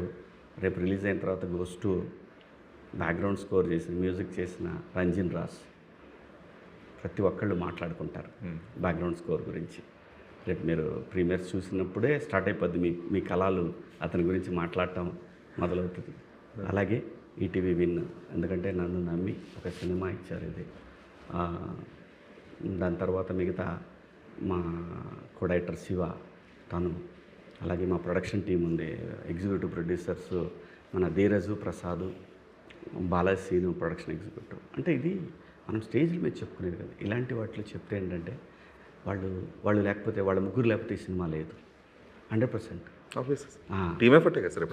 రేపు రిలీజ్ అయిన తర్వాత గోస్ టు బ్యాక్గ్రౌండ్ స్కోర్ చేసిన మ్యూజిక్ చేసిన రంజిన్ రాస్. ప్రతి ఒక్కళ్ళు మాట్లాడుకుంటారు బ్యాక్గ్రౌండ్ స్కోర్ గురించి. రేపు మీరు ప్రీమియర్స్ చూసినప్పుడే స్టార్ట్ అయిపోద్ది మీ కళలు అతని గురించి మాట్లాడటం మొదలవుతుంది. అలాగే ఈటీవీ విన్, ఎందుకంటే నన్ను నమ్మి ఒక సినిమా ఇచ్చారు ఇది. దాని తర్వాత మిగతా మా కోడైటర్ శివ, తను, అలాగే మా ప్రొడక్షన్ టీం ఉంది, ఎగ్జిక్యూటివ్ ప్రొడ్యూసర్స్ మన ధీరజు, ప్రసాద్, బాలాసీను ప్రొడక్షన్ ఎగ్జిక్యూటివ్. అంటే ఇది మనం స్టేజ్ల మీద చెప్పుకునేది కదా. ఇలాంటి వాటిలో చెప్తే ఏంటంటే వాళ్ళు లేకపోతే, వాళ్ళ ముగ్గురు లేకపోతే ఈ సినిమా లేదు. 100%. టీమ్ ఎఫర్టే కదా సార్.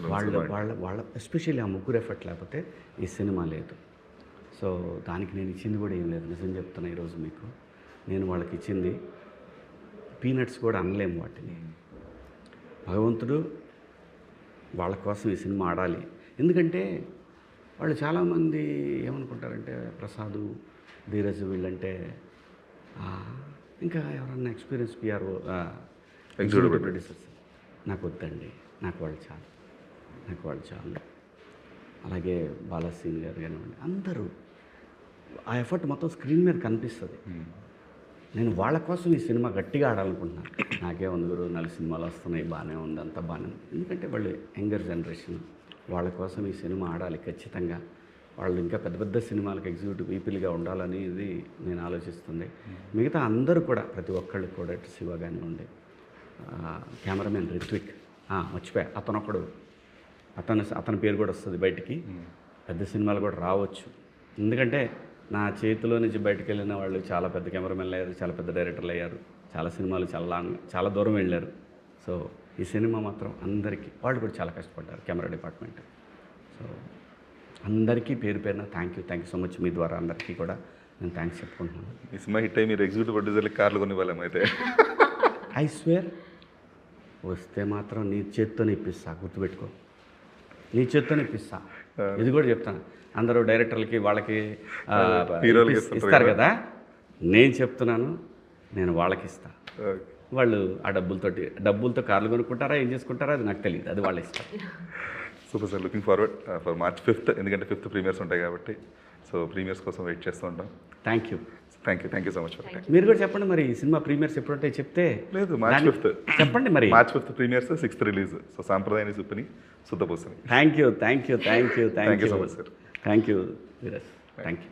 వాళ్ళ ఎస్పెషల్లీ ఆ ముగ్గురు ఎఫర్ట్ లేకపోతే ఈ సినిమా లేదు. సో దానికి నేను ఇచ్చింది కూడా ఏం లేదు, నిజం చెప్తున్నా ఈరోజు మీకు. నేను వాళ్ళకి ఇచ్చింది పీనట్స్ కూడా అనలేము వాటిని. భగవంతుడు వాళ్ళ కోసం ఈ సినిమా ఆడాలి. ఎందుకంటే వాళ్ళు చాలామంది ఏమనుకుంటారంటే ప్రసాద్, ధీరజ్ వీళ్ళంటే ఇంకా ఎవరన్నా ఎక్స్పీరియన్స్ పిఆర్ఓ, ఎగ్జిక్యూటివ్ ప్రొడ్యూసర్స్. నాకు వద్దండి, నాకు వాళ్ళు చాలు. అలాగే బాలాసీన్ గారు కానివ్వండి, అందరూ ఆ ఎఫర్ట్ మొత్తం స్క్రీన్ మీద కనిపిస్తుంది. నేను వాళ్ళ కోసం ఈ సినిమా గట్టిగా ఆడాలనుకుంటున్నాను. నాకే ఉంది గురు, 4 సినిమాలు వస్తున్నాయి, బాగానే ఉంది, అంతా బాగానే ఉంది. ఎందుకంటే వాళ్ళు యంగర్ జనరేషన్, వాళ్ళ కోసం ఈ సినిమా ఆడాలి ఖచ్చితంగా. వాళ్ళు ఇంకా పెద్ద పెద్ద సినిమాలకు ఎగ్జిక్యూటివ్ పీపుల్గా ఉండాలని ఇది నేను ఆలోచిస్తుంది. మిగతా అందరూ కూడా, ప్రతి ఒక్కళ్ళు కూడా, శివ కానివ్వండి, కెమెరామెన్ రిత్విక్, మర్చిపోయా, అతని పేరు కూడా వస్తుంది బయటికి. పెద్ద సినిమాలు కూడా రావచ్చు. ఎందుకంటే నా చేతిలో నుంచి బయటకు వెళ్ళిన వాళ్ళు చాలా పెద్ద కెమెరామెన్లు అయ్యారు, చాలా పెద్ద డైరెక్టర్లు అయ్యారు, చాలా సినిమాలు చాలా దూరం వెళ్ళారు. సో ఈ సినిమా మాత్రం అందరికీ, వాళ్ళు కూడా చాలా కష్టపడ్డారు, కెమెరా డిపార్ట్మెంట్. సో అందరికీ పేరు పేరున థ్యాంక్ యూ సో మచ్. మీ ద్వారా అందరికీ కూడా నేను థ్యాంక్స్ చెప్పుకుంటున్నాను. ఈ సినిమా హిట్ అయ్యి మీరు ఎగ్జిక్యూటివ్ ప్రొడ్యూసర్లకి కార్లు కొనివ్వాలేమో అయితే. ఐ స్వేర్, వస్తే మాత్రం నీ చేత్తోనే ఇప్పిస్తా, గుర్తుపెట్టుకో, నీ చేత్తోనే ఇప్పిస్తా. ఇది కూడా చెప్తాను, అందరూ డైరెక్టర్లకి వాళ్ళకి ఇస్తారు కదా, నేను చెప్తున్నాను, నేను వాళ్ళకి ఇస్తా. వాళ్ళు ఆ డబ్బులతో కార్లు కొనుక్కుంటారా, ఏం చేసుకుంటారా, అది నాకు తెలియదు, అది వాళ్ళ ఇష్టం. Super sir, looking forward for March 5th, ఎందుకంటే 5th ప్రీమియర్స్ ఉంటాయి కాబట్టి. సో ప్రీమియర్స్ కోసం వెయిట్ చేస్తూ ఉంటాం. Thank you so much for time. మీరు కూడా చెప్పండి మరి, ఈ సినిమా ప్రీమియర్స్ ఎప్పుడుంటాయి చెప్తే. లేదు, March 5th చెప్పండి మరి. March 5th premieres, 6th release. So సాంప్రదాయాన్ని సుప్పిని శుద్ధపూసని. Thank you so much sir. Thank you వీరస్, థ్యాంక్ యూ.